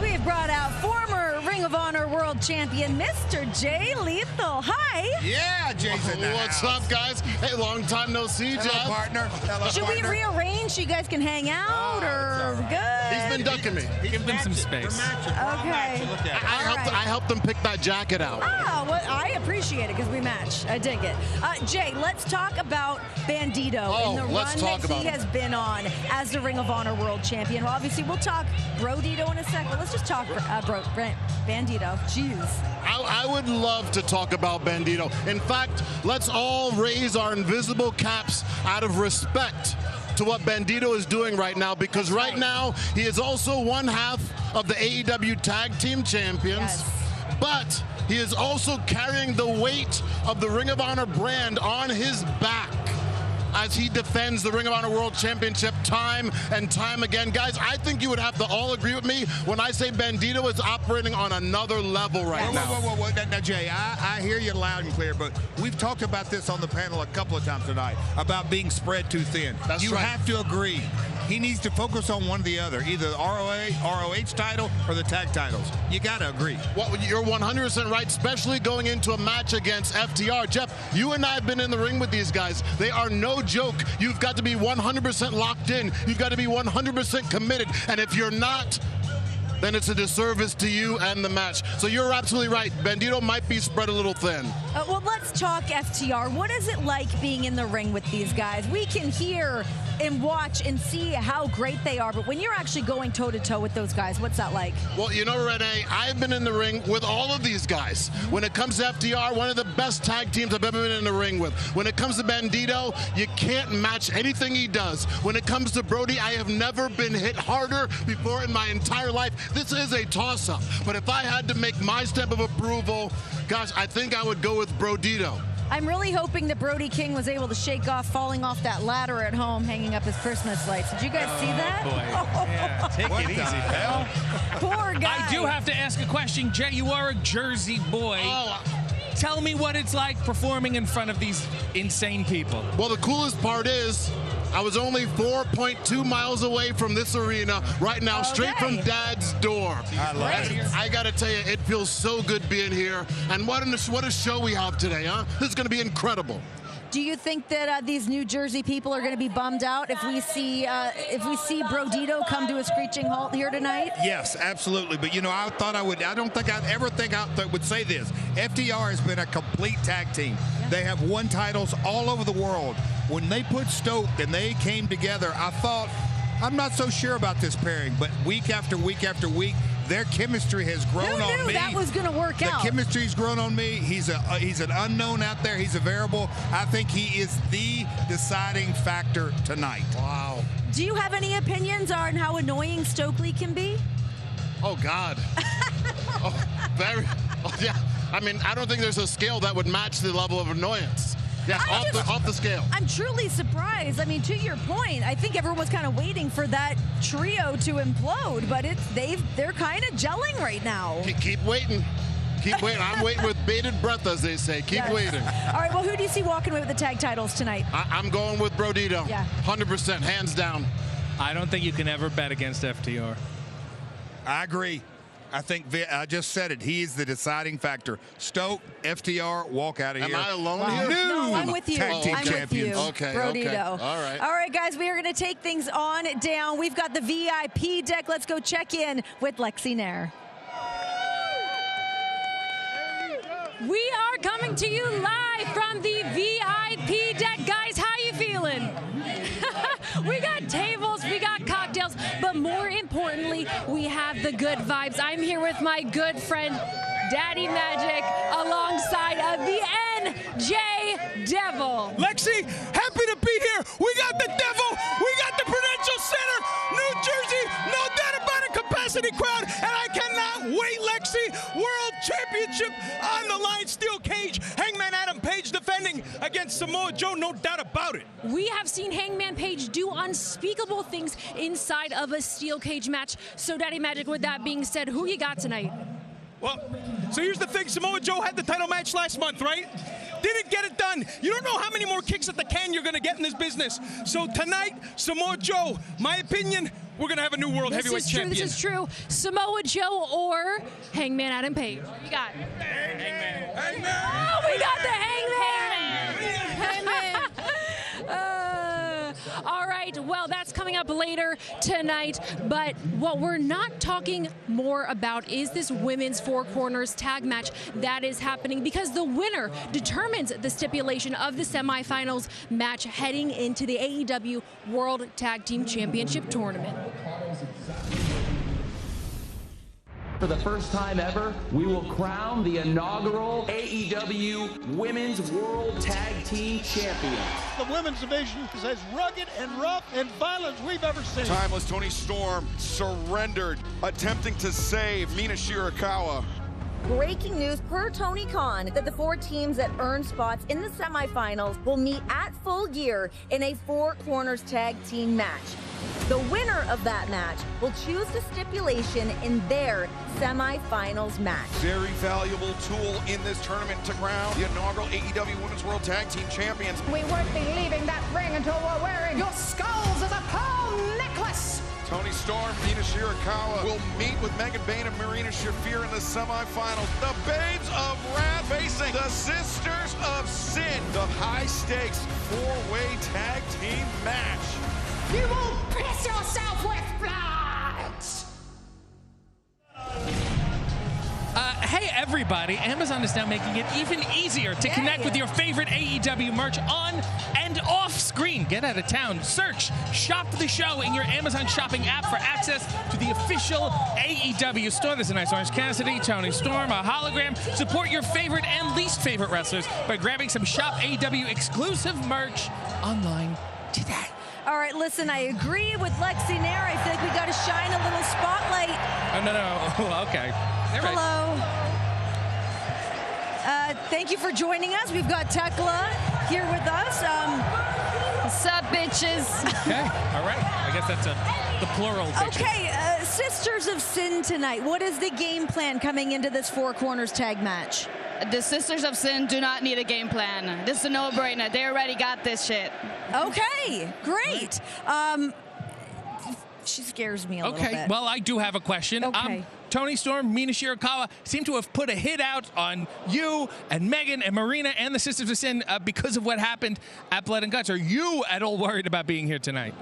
We have brought out former Ring of Honor World Champion, Mr. Jay Lethal. Hi. Yeah, Jason. What's up, guys? Hey, long time no see, Jeff. Hello, partner. Hello, Should partner. we rearrange so you guys can hang out, or good? He's been ducking me. Give them some space. Okay. I helped him pick that jacket out. Ah, well, I appreciate it because we match. I dig it. Jay, let's talk about Bandito and the run that he has been on as the Ring of Honor World Champion. Well, obviously, we'll talk Brodito in a second. Let's just talk Bandito. Jeez. I would love to talk about Bandito. In fact, let's all raise our invisible caps out of respect to what Bandito is doing right now, because right now he is also one half of the AEW Tag Team Champions, but he is also carrying the weight of the Ring of Honor brand on his back as he defends the Ring of Honor World Championship time and time again. Guys, I think you would have to all agree with me when I say Bandito is operating on another level right now. Whoa. Now, Jay, I hear you loud and clear, but we've talked about this on the panel a couple of times tonight, about being spread too thin. That's right. You have to agree. He needs to focus on one or the other, either the ROH title or the tag titles. You got to agree. Well, you're 100% right, especially going into a match against FTR. Jeff, you and I have been in the ring with these guys. They are no joke. You've got to be 100% locked in. You've got to be 100% committed. And if you're not, then it's a disservice to you and the match. So you're absolutely right. Bandito might be spread a little thin. Well, let's talk FTR. What is it like being in the ring with these guys? We can hear and watch and see how great they are, but when you're actually going toe-to-toe with those guys, what's that like? Well, you know, Renee, I've been in the ring with all of these guys. When it comes to FTR, one of the best tag teams I've ever been in the ring with. When it comes to Bandito, you can't match anything he does. When it comes to Brody, I have never been hit harder before in my entire life. This is a toss-up, but if I had to make my stamp of approval, gosh, I think I would go with Brodito. I'm really hoping that Brody King was able to shake off falling off that ladder at home, hanging up his Christmas lights. Did you guys see that? Boy. Yeah, take it easy, pal. Poor guy. I do have to ask a question. Jay, you are a Jersey boy. Tell me what it's like performing in front of these insane people. Well, the coolest part is I was only 4.2 miles away from this arena right now, straight from Dad's door. I love it. I got to tell you, it feels so good being here. And what a show we have today, huh? This is going to be incredible. Do you think that these New Jersey people are going to be bummed out if we see Brodito come to a screeching halt here tonight? Yes, absolutely. But, you know, I don't think I'd ever think I would say this. FTR has been a complete tag team. Yeah. They have won titles all over the world. When they put Stoke and they came together, I thought, I'm not so sure about this pairing. But week after week after week, their chemistry has grown on me. Who knew that was going to work out? The chemistry's grown on me. He's an unknown out there. He's a variable. I think he is the deciding factor tonight. Wow. Do you have any opinions on how annoying Stokely can be? Oh, God. Yeah. I mean, I don't think there's a scale that would match the level of annoyance. Yeah, off the scale. I'm truly surprised. I mean, to your point, I think everyone was kind of waiting for that trio to implode, but they're kind of gelling right now. Keep waiting. Keep waiting. I'm waiting with bated breath, as they say. Keep waiting. All right, well, who do you see walking away with the tag titles tonight? I'm going with Brodito. Yeah. 100%, hands down. I don't think you can ever bet against FTR. I agree. I think I just said it. He is the deciding factor. Stoke, FTR, walk out of here. Am I alone here? No, I'm with you. Tag team I'm champions. with you. Okay, Brodito. okay. All right. All right, guys, we are going to take things on down. We've got the VIP deck. Let's go check in with Lexi Nair. We are coming to you live from the VIP deck. Guys, how you feeling? We got tables, we got cocktails, but more importantly, importantly, we have the good vibes. I'm here with my good friend, Daddy Magic, alongside of the NJ Devil. Lexi, happy to be here. We got the Devil. We got the Prudential Center, New Jersey. No doubt about it, capacity crowd. And I cannot wait, Lexi. World Championship on the line, steel cage. Hangman Adam Page defending against Samoa Joe, no doubt about it. We have seen Hangman Page do unspeakable things inside of a steel cage match. So, Daddy Magic, with that being said, who you got tonight? Well, so here's the thing. Samoa Joe had the title match last month, right? Didn't get it done. You don't know how many more kicks at the can you're going to get in this business. So tonight, Samoa Joe, my opinion, we're going to have a new world heavyweight champion. This is true. Samoa Joe or Hangman Adam Page? What you got? Hangman. Oh, we got the Hangman. All right, well, that's coming up later tonight. But what we're not talking more about is this women's Four Corners tag match that is happening, because the winner determines the stipulation of the semifinals match heading into the AEW World Tag Team Championship Tournament. For the first time ever, we will crown the inaugural AEW Women's World Tag Team Champions. The women's division is as rugged and rough and violent as we've ever seen. Timeless Tony Storm surrendered, attempting to save Mina Shirakawa. Breaking news per Tony Khan that the 4 teams that earn spots in the semifinals will meet at Full Gear in a Four Corners tag team match. The winner of that match will choose the stipulation in their semifinals match. Very valuable tool in this tournament to crown the inaugural AEW Women's World Tag Team Champions. We won't be leaving that ring until we're wearing your skulls as a pearl necklace. Tony Storm, Mina Shirakawa will meet with Megan Bayne and Marina Shafir in the semifinals. The Babes of Wrath facing the Sisters of Sin. The high-stakes 4-way tag team match. You will piss yourself with blood! Hey everybody, Amazon is now making it even easier to connect with your favorite AEW merch on and off screen. Get out of town, search Shop the Show in your Amazon shopping app for access to the official AEW store. There's a nice Orange Cassidy, Tony Storm, a hologram. Support your favorite and least favorite wrestlers by grabbing some Shop AEW exclusive merch online today. All right, listen, I agree with Lexi Nair. I feel like we got to shine a little spotlight. Oh, no. Okay. Hello. Thank you for joining us. We've got Tekla here with us. What's up, bitches? Okay, all right. I guess that's the plural. Bitches. Okay, Sisters of Sin tonight. What is the game plan coming into this Four Corners tag match? The Sisters of Sin do not need a game plan. This is a no-brainer. They already got this shit. Okay, great. She scares me a little bit. Okay, well, I do have a question. Okay. Tony Storm, Mina Shirakawa seem to have put a hit out on you and Megan and Marina and the Sisters of Sin because of what happened at Blood and Guts. Are you at all worried about being here tonight?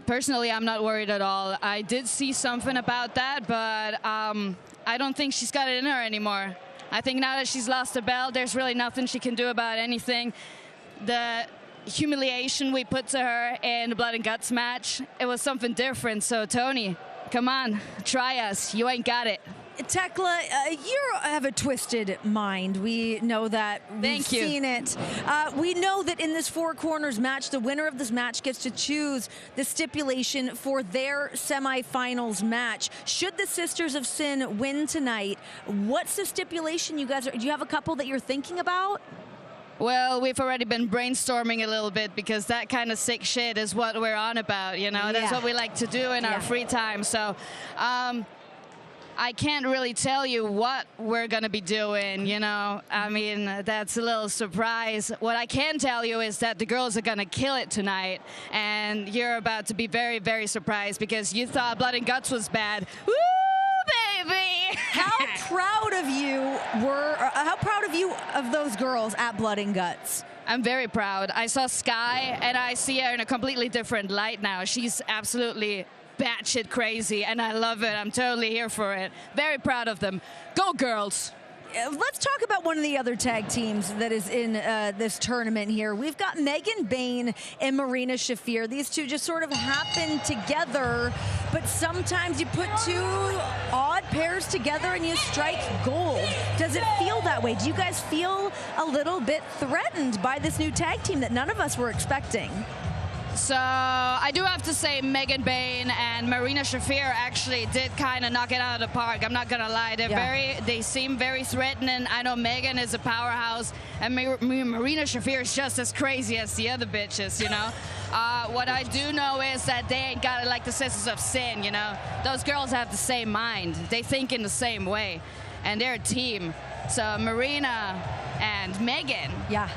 Personally, I'm not worried at all. I did see something about that, but I don't think she's got it in her anymore. I think now that she's lost the belt, there's really nothing she can do about anything. The humiliation we put to her in the Blood and Guts match, it was something different. So, Tony, come on, try us. You ain't got it. Tekla, you have a twisted mind. We know that. We've seen it. We know that in this Four Corners match, the winner of this match gets to choose the stipulation for their semifinals match. Should the Sisters of Sin win tonight, what's the stipulation you guys do you have a couple that you're thinking about? Well, we've already been brainstorming a little bit because that kind of sick shit is what we're on about, you know? That's what we like to do in our free time. So, I can't really tell you what we're going to be doing, you know. I mean, that's a little surprise. What I can tell you is that the girls are going to kill it tonight, and you're about to be very, very surprised because you thought Blood and Guts was bad. Woo, baby! How proud of you how proud of you of those girls at Blood and Guts? I'm very proud. I saw Sky, and I see her in a completely different light now. She's absolutely batshit crazy, and I love it. I'm totally here for it. Very proud of them. Go, girls. let's talk about one of the other tag teams that is in this tournament here. We've got Megan Bayne and Marina Shafir. These two just sort of happen together, but sometimes you put two odd pairs together and you strike gold. Does it feel that way? Do you guys feel a little bit threatened by this new tag team that none of us were expecting? So I do have to say Megan Bayne and Marina Shafir actually did kind of knock it out of the park. I'm not gonna lie, they seem very threatening. I know Megan is a powerhouse, and Marina Shafir is just as crazy as the other bitches, you know. What I do know is that they ain't got it like the Sisters of Sin, you know. Those girls have the same mind. They think in the same way, and they're a team. So Marina and Megan. Yeah.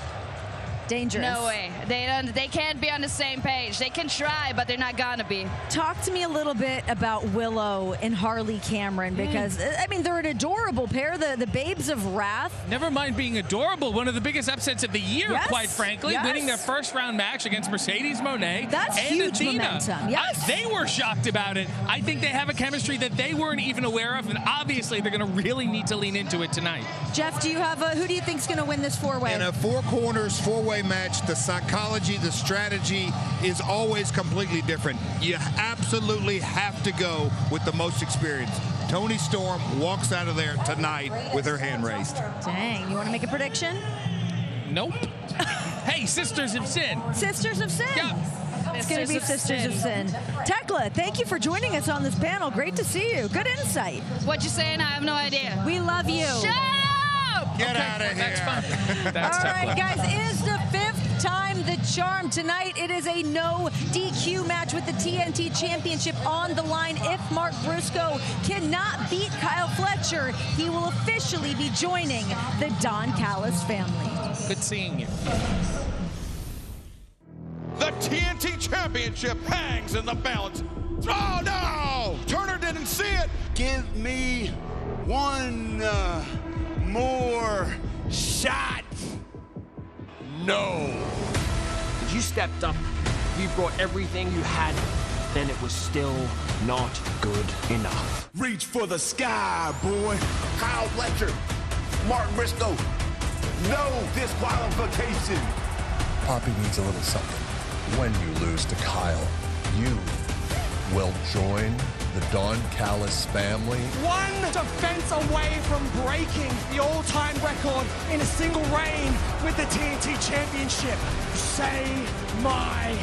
Dangerous. No way. They can't be on the same page. They can try, but they're not gonna be. Talk to me a little bit about Willow and Harley Cameron, because I mean, they're an adorable pair, the babes of wrath. Never mind being adorable. One of the biggest upsets of the year, quite frankly, winning their first round match against Mercedes Moné. That's and huge Athena. momentum. Yes. They were shocked about it. I think they have a chemistry that they weren't even aware of, and obviously they're going to really need to lean into it tonight. Jeff, do you have who do you think's going to win this four-way? In a four corners, four-way match, the psychology, the strategy is always completely different. You absolutely have to go with the most experienced. Toni Storm walks out of there tonight with her hand raised. Dang, you want to make a prediction? Nope. Hey, Sisters of Sin. Sisters of Sin. Yep. It's going to be Sisters of Sin. Tekla, thank you for joining us on this panel. Great to see you. Good insight. What you saying? I have no idea. We love you. Shut up! Get out of here. That's fun. That's All right, Tekla. guys, is the fifth time the charm. Tonight it is a no DQ match with the TNT Championship on the line. If Mark Briscoe cannot beat Kyle Fletcher, he will officially be joining the Don Callis family. Good seeing you. The TNT Championship hangs in the balance. Oh no! Turner didn't see it. Give me one more shot. No. You stepped up. You brought everything you had. Then it was still not good enough. Reach for the sky, boy. Kyle Fletcher, Mark Briscoe, no disqualification. Poppy needs a little something. When you lose to Kyle, you will join the Don Callis family. One defense away from breaking the all-time record in a single reign with the TNT Championship. Say my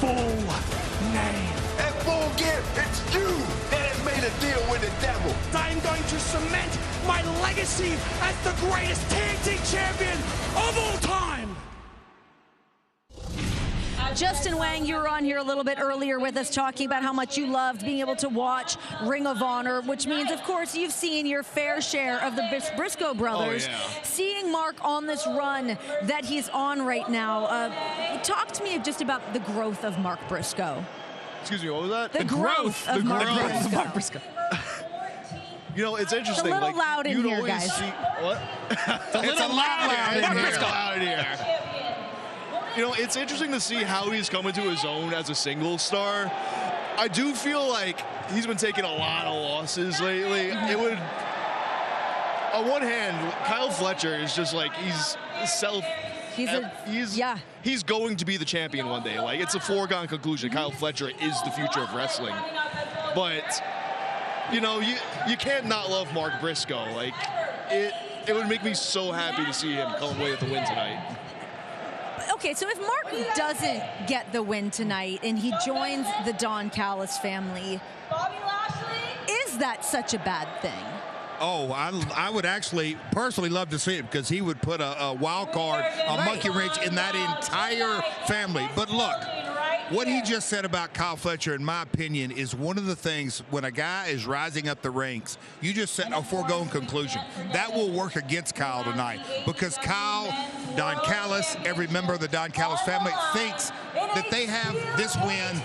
full name. At Full Gear, it's you that has made a deal with the devil. I'm going to cement my legacy as the greatest TNT champion of all time. Justin Wang, you were on here a little bit earlier with us talking about how much you loved being able to watch Ring of Honor, which means, of course, you've seen your fair share of the Briscoe brothers. Oh, yeah. Seeing Mark on this run that he's on right now, talk to me just about the growth of Mark Briscoe. Excuse me, what was that? The growth of Mark Briscoe. You know, it's interesting. It's a little like, loud in you'd here, always guys. See, what? It's a little loud in here. You know, it's interesting to see how he's coming to his own as a single star. I do feel like he's been taking a lot of losses lately. It would, on one hand, Kyle Fletcher is just like, he's going to be the champion one day. Like, it's a foregone conclusion. Kyle Fletcher is the future of wrestling. But, you know, you can't not love Mark Briscoe. Like, it would make me so happy to see him come away with the win tonight. Okay, so if Mark doesn't get the win tonight and he joins the Don Callis family, is that such a bad thing? Oh, I would actually personally love to see it, because he would put a wild card, a monkey wrench in that entire family. But look, what he just said about Kyle Fletcher, in my opinion, is one of the things when a guy is rising up the ranks, you just set a foregone conclusion. That will work against Kyle tonight, because Kyle, Don Callis, every member of the Don Callis family thinks that they have this win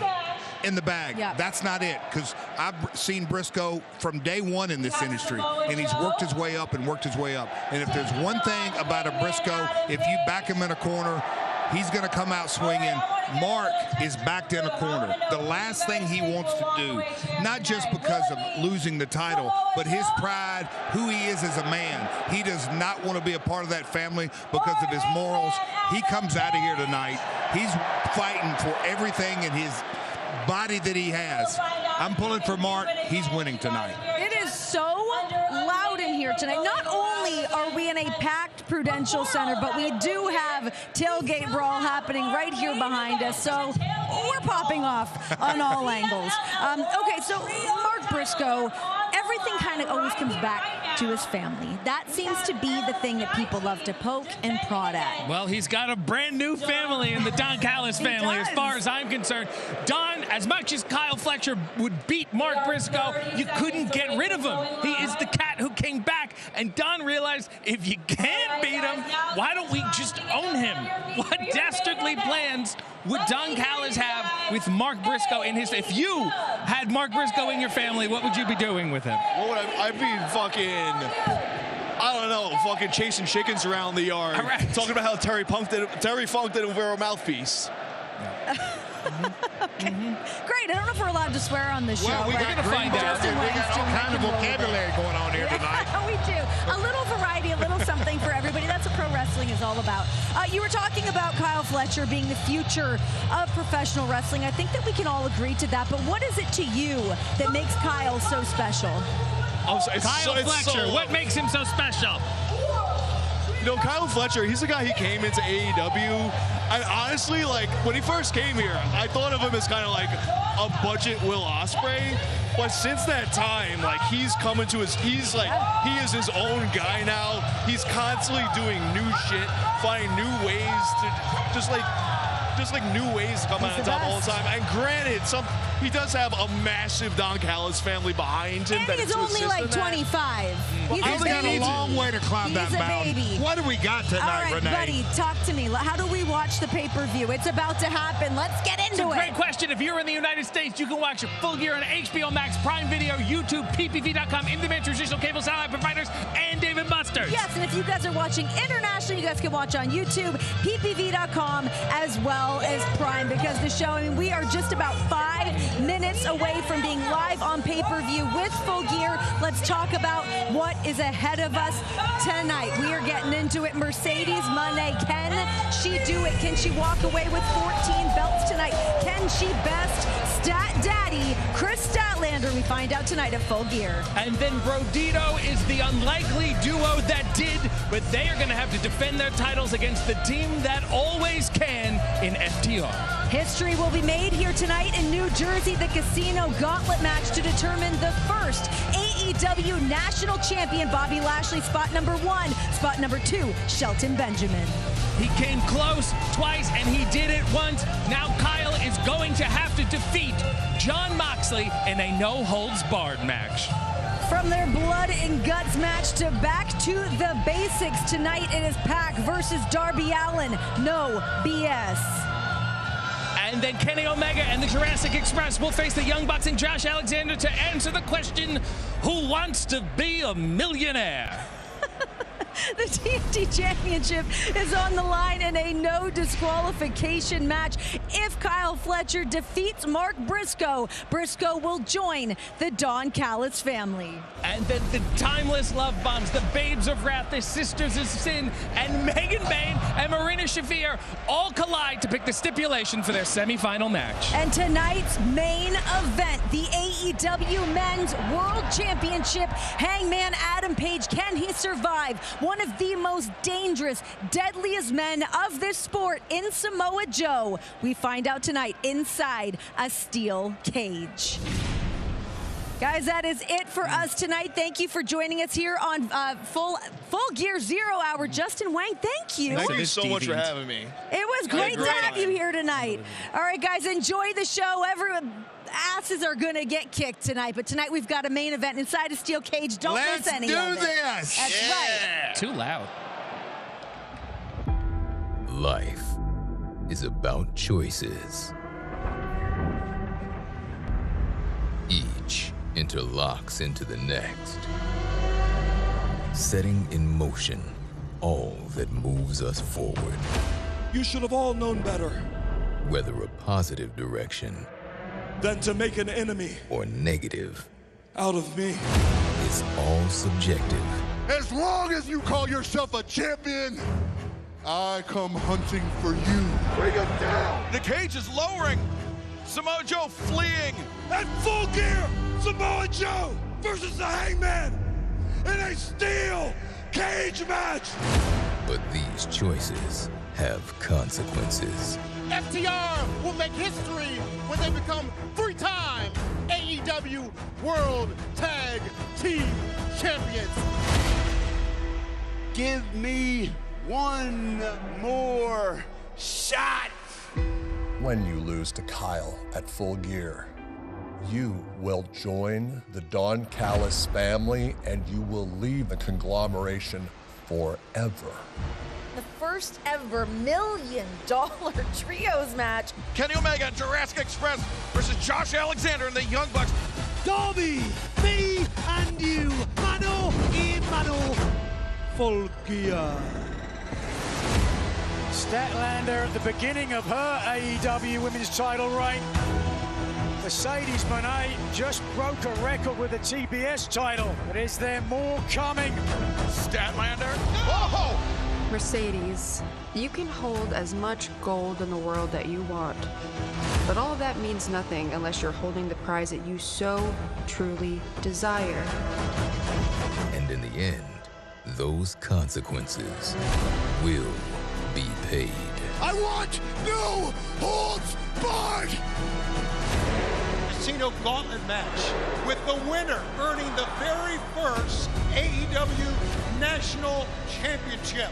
in the bag. Yeah. That's not it, because I've seen Briscoe from day one in this industry, and he's worked his way up and worked his way up. And if there's one thing about a Briscoe, if you back him in a corner, He's going to come out swinging. Mark is backed in a corner. The last thing he wants to do, not just because of losing the title, but his pride, who he is as a man. He does not want to be a part of that family because of his morals. He comes out of here tonight. He's fighting for everything in his body that he has. I'm pulling for Mark. He's winning tonight. It is so loud in here tonight. Not only are we in a packed Prudential Center, but we do have tailgate brawl happening right here behind us. So we're popping off on all angles. Okay, so Mark Briscoe, everything kind of always comes back to his family. That seems to be the thing that people love to poke and prod at. Well, he's got a brand new family in the Don Callis family, as far as I'm concerned. Don, as much as Kyle Fletcher would beat Mark Briscoe, you couldn't get rid of him. He is the cat who came back, and Don realized if you can't beat him, why don't we just own him? What dastardly plans would Don Callis have with Mark Briscoe in his... If you had Mark Briscoe in your family, what would you be doing with him? What would I'd be fucking... I don't know, fucking chasing chickens around the yard. Correct. Talking about how Terry Funk didn't wear a mouthpiece. Great. I don't know if we're allowed to swear on this show. Well, we're going to find out. We got all kind of vocabulary going on here tonight. We do. A little variety, a little something for everybody. That's what pro wrestling is all about. You were talking about Kyle Fletcher being the future of professional wrestling. I think that we can all agree to that. But what is it to you that makes Kyle so special? Kyle Fletcher, what makes him so special? You know, Kyle Fletcher, he's the guy he came into AEW. And honestly, like, when he first came here, I thought of him as kind of like a budget Will Ospreay. But since that time, like, he's coming to his, he is his own guy now. He's constantly doing new shit, finding new ways to, just like new ways to come out on top all the time. And granted, he does have a massive Don Callis family behind him. And he's only like 25. He's got a long way to climb that mountain. What do we got tonight, Renee? All right, buddy, talk to me. How do we watch the pay-per-view? It's about to happen. Let's get into it. It's a great question. If you're in the United States, you can watch Full Gear on HBO Max, Prime Video, YouTube, PPV.com, in-demand traditional cable satellite providers, and Dave & Buster's. Yes, and if you guys are watching internationally, you guys can watch on YouTube, PPV.com, as well as Prime, because the show, I mean, we are just about 5 minutes away from being live on pay-per-view with Full Gear. Let's talk about what is ahead of us tonight. We are getting into it. Mercedes Moné, can she do it? Can she walk away with 14 belts tonight? Can she best Stat Daddy Chris Statlander? We find out tonight at Full Gear. And then Brodito is the unlikely duo that did, but they are going to have to defend their titles against the team that always can in FTR. History will be made here tonight in New Jersey, the Casino Gauntlet match to determine the first AEW National Champion. Bobby Lashley, spot number 1. Spot number 2, Shelton Benjamin. He came close twice, and he did it once. Now Kyle is going to have to defeat Jon Moxley in a no-holds-barred match. From their blood and guts match to back to the basics, tonight it is Pac versus Darby Allin. No BS. And then Kenny Omega and the Jurassic Express will face the Young Bucks and Josh Alexander to answer the question, who wants to be a millionaire? The TNT Championship is on the line in a no disqualification match. If Kyle Fletcher defeats Mark Briscoe, Briscoe will join the Don Callis family. And then the timeless love bombs, the Babes of Wrath, the Sisters of Sin, and Megan Bayne and Marina Shafir all collide to pick the stipulation for their semifinal match. And tonight's main event, the AEW Men's World Championship. Hangman Adam Page, can he survive? One of the most dangerous, deadliest men of this sport in Samoa Joe. We find out tonight inside a steel cage. Guys, that is it for us tonight. Thank you for joining us here on Full Gear 0 Hour. Justin Wang, thank you. Thank you so much for having me. It was great to have you here tonight. All right, guys, enjoy the show. Everyone, asses are going to get kicked tonight, but tonight we've got a main event inside a steel cage. Don't miss any of it. Let's do this. That's right. Too loud. Life is about choices. Each interlocks into the next, setting in motion all that moves us forward. You should have all known better. Whether a positive direction Than to make an enemy or negative out of me. It's all subjective. As long as you call yourself a champion, I come hunting for you. Bring him down. The cage is lowering. Samoa Joe fleeing. At Full Gear, Samoa Joe versus the Hangman in a steel cage match. But these choices have consequences. FTR will make history when they become 3-time AEW World Tag Team Champions. Give me one more shot. When you lose to Kyle at Full Gear, you will join the Don Callis family and you will leave the conglomeration forever. The first ever $1 million trios match. Kenny Omega and Jurassic Express versus Josh Alexander and the Young Bucks. Darby, me and you, mano a mano. Full Gear. Statlander at the beginning of her AEW Women's title reign. Mercedes Moné just broke a record with the TBS title, but is there more coming? Statlander. Whoa! Mercedes, you can hold as much gold in the world that you want, but all of that means nothing unless you're holding the prize that you so truly desire. And in the end, those consequences will be paid. I want no holds barred. Casino Gauntlet match with the winner earning the very first AEW National Championship.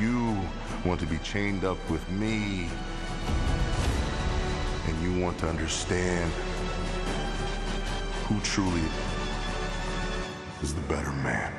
You want to be chained up with me, and you want to understand who truly is the better man.